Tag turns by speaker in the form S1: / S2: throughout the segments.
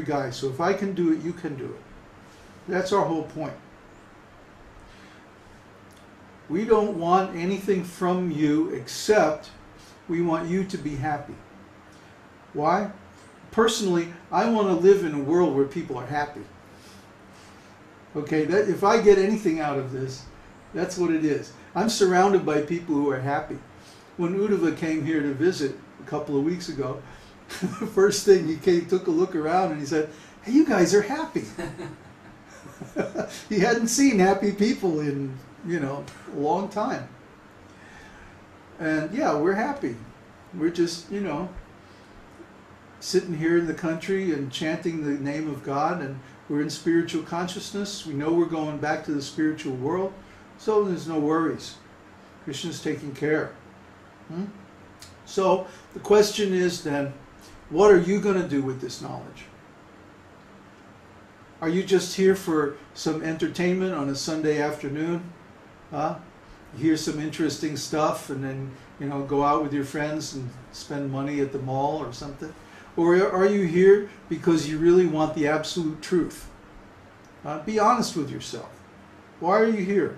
S1: guy, so if I can do it, you can do it. That's our whole point. We don't want anything from you except we want you to be happy. Why? Personally, I want to live in a world where people are happy. Okay, that if I get anything out of this, that's what it is. I'm surrounded by people who are happy. When Uddhava came here to visit a couple of weeks ago, the first thing he came, took a look around and he said, "Hey, you guys are happy." He hadn't seen happy people in, a long time. And yeah, we're happy. We're just, sitting here in the country and chanting the name of God, and we're in spiritual consciousness. We know we're going back to the spiritual world, so there's no worries. Krishna's taking care. So the question is then, what are you going to do with this knowledge? Are you just here for some entertainment on a Sunday afternoon? You hear some interesting stuff and then, go out with your friends and spend money at the mall or something? Or are you here because you really want the absolute truth? Be honest with yourself. Why are you here?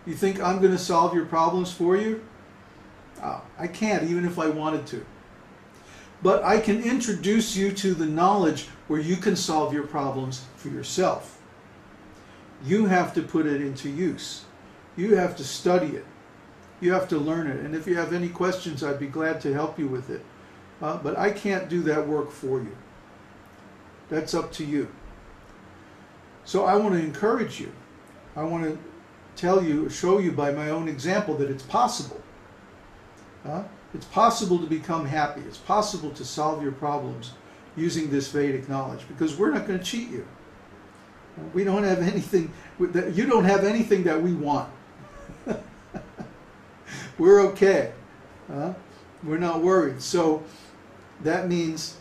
S1: You think I'm going to solve your problems for you? I can't, even if I wanted to. But I can introduce you to the knowledge where you can solve your problems for yourself. You have to put it into use. You have to study it. You have to learn it. And if you have any questions, I'd be glad to help you with it. But I can't do that work for you. That's up to you. So I want to encourage you. I want to tell you, show you by my own example that it's possible. It's possible to become happy. It's possible to solve your problems using this Vedic knowledge, because we're not going to cheat you. We don't have anything, you don't have anything that we want. We're okay. We're not worried. So that means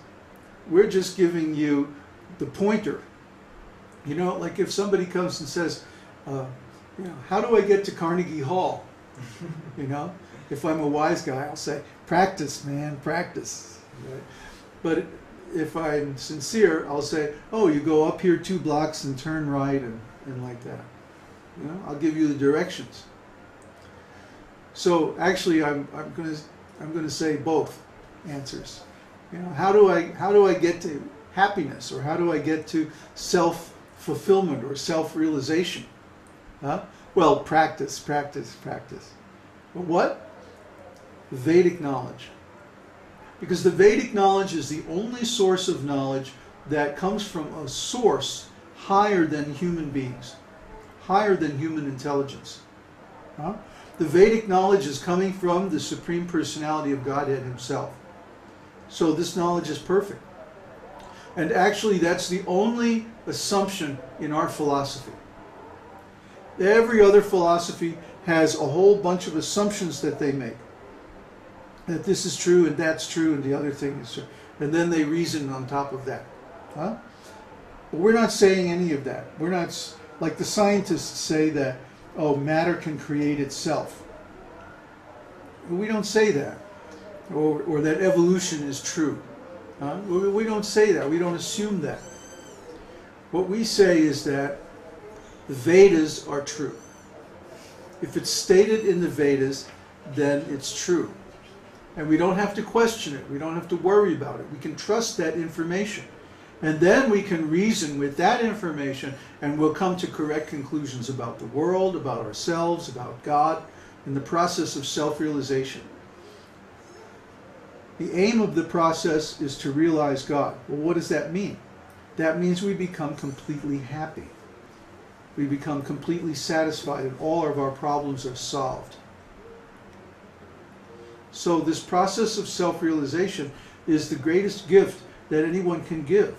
S1: we're just giving you the pointer. Like if somebody comes and says, how do I get to Carnegie Hall? If I'm a wise guy, I'll say, practice, man, practice. Right? But if I'm sincere, I'll say, oh, you go up here 2 blocks and turn right and like that. I'll give you the directions. So actually, I'm going to say both answers. How do I get to happiness, or how do I get to self-fulfillment or self-realization? Well, practice, practice, practice. But what? Vedic knowledge. Because the Vedic knowledge is the only source of knowledge that comes from a source higher than human beings, higher than human intelligence. The Vedic knowledge is coming from the Supreme Personality of Godhead Himself. So this knowledge is perfect. And actually, that's the only assumption in our philosophy. Every other philosophy has a whole bunch of assumptions that they make. That this is true and that's true and the other thing is true. And then they reason on top of that. But we're not saying any of that. We're not, like the scientists say that, oh, matter can create itself. We don't say that. Or that evolution is true. We don't say that. We don't assume that. What we say is that the Vedas are true. If it's stated in the Vedas, then it's true. And we don't have to question it. We don't have to worry about it. We can trust that information. And then we can reason with that information, and we'll come to correct conclusions about the world, about ourselves, about God, in the process of self-realization. The aim of the process is to realize God. Well, what does that mean? That means we become completely happy. We become completely satisfied, and all of our problems are solved. So this process of self-realization is the greatest gift that anyone can give.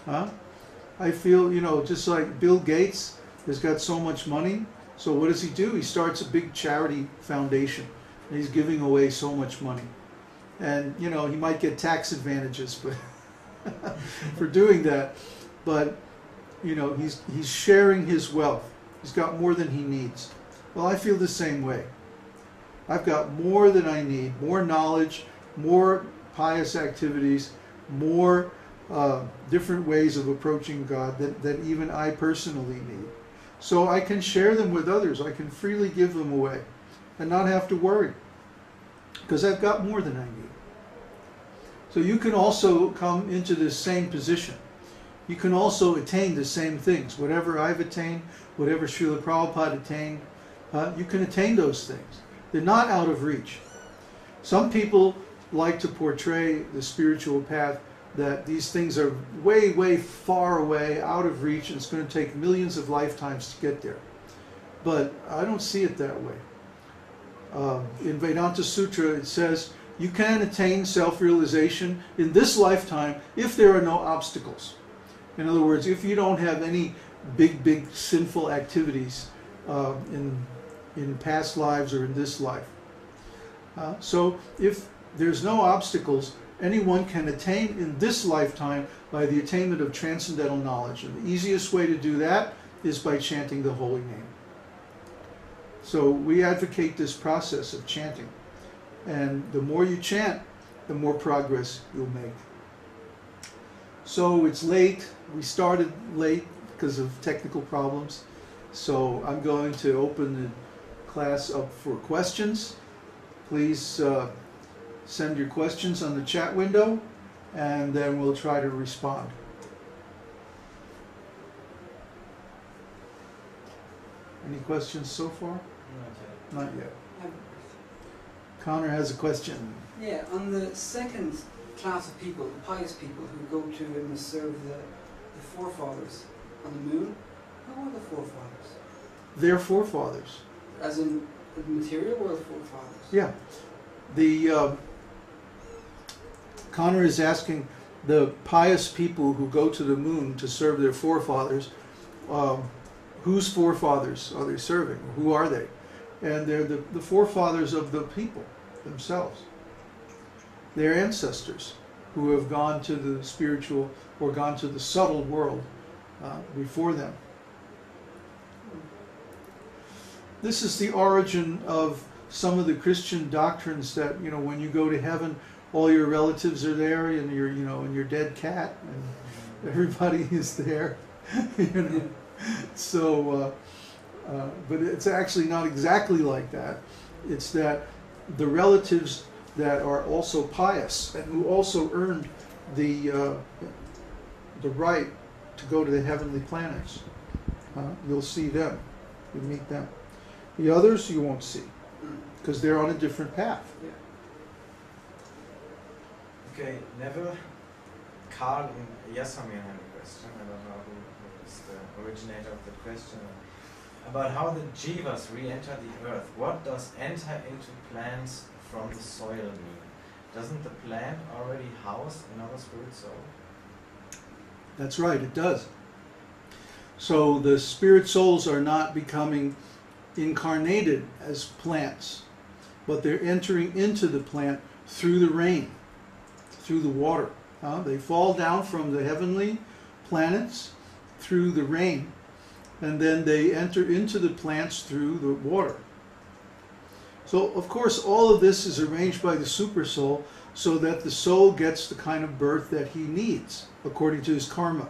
S1: I feel, just like Bill Gates has got so much money, so what does he do? He starts a big charity foundation, and he's giving away so much money. And, he might get tax advantages but for doing that, but, he's sharing his wealth. He's got more than he needs. Well, I feel the same way. I've got more than I need, more knowledge, more pious activities, more different ways of approaching God that even I personally need. So I can share them with others. I can freely give them away and not have to worry, because I've got more than I need. So you can also come into this same position. You can also attain the same things. Whatever I've attained, whatever Srila Prabhupada attained, you can attain those things. They're not out of reach. Some people like to portray the spiritual path that these things are way, way far away, out of reach, and it's going to take millions of lifetimes to get there. But I don't see it that way. In Vedānta-sūtra it says, you can attain self-realization in this lifetime if there are no obstacles. In other words, if you don't have any big sinful activities in past lives or in this life. So if there's no obstacles, anyone can attain in this lifetime by the attainment of transcendental knowledge. And the easiest way to do that is by chanting the holy name. So we advocate this process of chanting. And the more you chant, the more progress you'll make. So it's late. We started late because of technical problems. So I'm going to open the class up for questions. Please send your questions on the chat window, and then we'll try to respond. Any questions so far? Not yet. Connor has a question.
S2: Yeah, on the second class of people, the pious people who go to and serve the forefathers on the moon, who are the forefathers?
S1: Their forefathers.
S2: As in the material world forefathers?
S1: Yeah. The Connor is asking the pious people who go to the moon to serve their forefathers, whose forefathers are they serving? Who are they? And they're the forefathers of the people themselves. They're ancestors who have gone to the spiritual or gone to the subtle world before them. This is the origin of some of the Christian doctrines that, you know, when you go to heaven, all your relatives are there, and your, you know, and your dead cat, and everybody is there, you know. So, but it's actually not exactly like that. It's that the relatives that are also pious and who also earned the right to go to the heavenly planets, you'll see them, you meet them. The others you won't see, because they're on a different path.
S2: Yeah.
S3: Okay, Neville, Carl and Yasamir had a question. I don't know who is the originator of the question. About how the jivas re-enter the earth. What does enter into plants from the soil mean? Doesn't the plant already house another spirit soul?
S1: That's right, it does. So the spirit souls are not becoming incarnated as plants, but they're entering into the plant through the rain, through the water. They fall down from the heavenly planets through the rain, and then they enter into the plants through the water. So, of course, all of this is arranged by the super soul so that the soul gets the kind of birth that he needs according to his karma.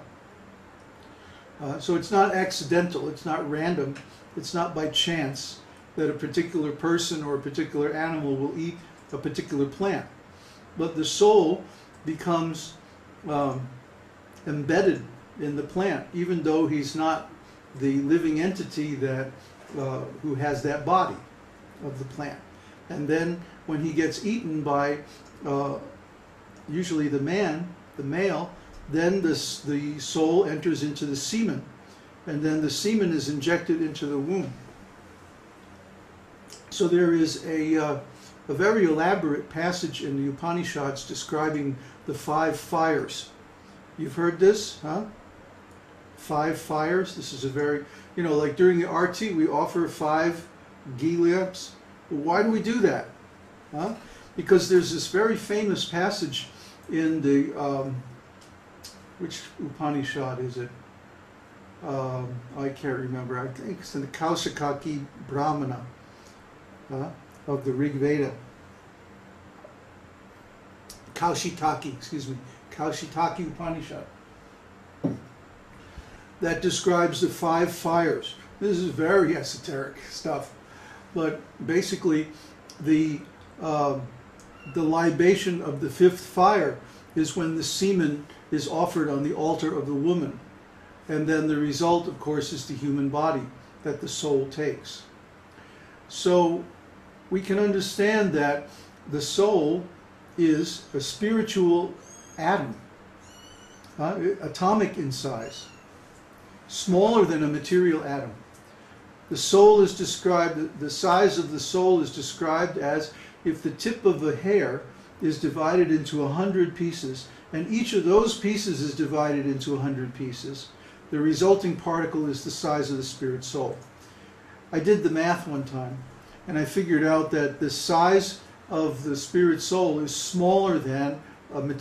S1: So it's not accidental, it's not random, it's not by chance that a particular person or a particular animal will eat a particular plant. But the soul becomes embedded in the plant, even though he's not the living entity that who has that body of the plant. And then when he gets eaten by usually the male, then the soul enters into the semen, and then the semen is injected into the womb. So there is a very elaborate passage in the Upanishads describing the 5 fires. You've heard this, huh? 5 fires. This is a very, you know, like during the arti, we offer 5 ghee lamps. Why do we do that? Huh? Because there's this very famous passage in the, which Upanishad is it? I can't remember. I think it's in the Kaushikaki Brahmana of the Rig Veda. Kaushitaki, excuse me. Kaushitaki Upanishad, that describes the 5 fires. This is very esoteric stuff, but basically the libation of the 5th fire is when the semen is offered on the altar of the woman. And then the result, of course, is the human body that the soul takes. So we can understand that the soul is a spiritual atom, atomic in size, smaller than a material atom. The soul is described, the size of the soul is described as if the tip of a hair is divided into 100 pieces, and each of those pieces is divided into 100 pieces. The resulting particle is the size of the spirit soul. I did the math one time, and I figured out that the size of the spirit soul is smaller than a material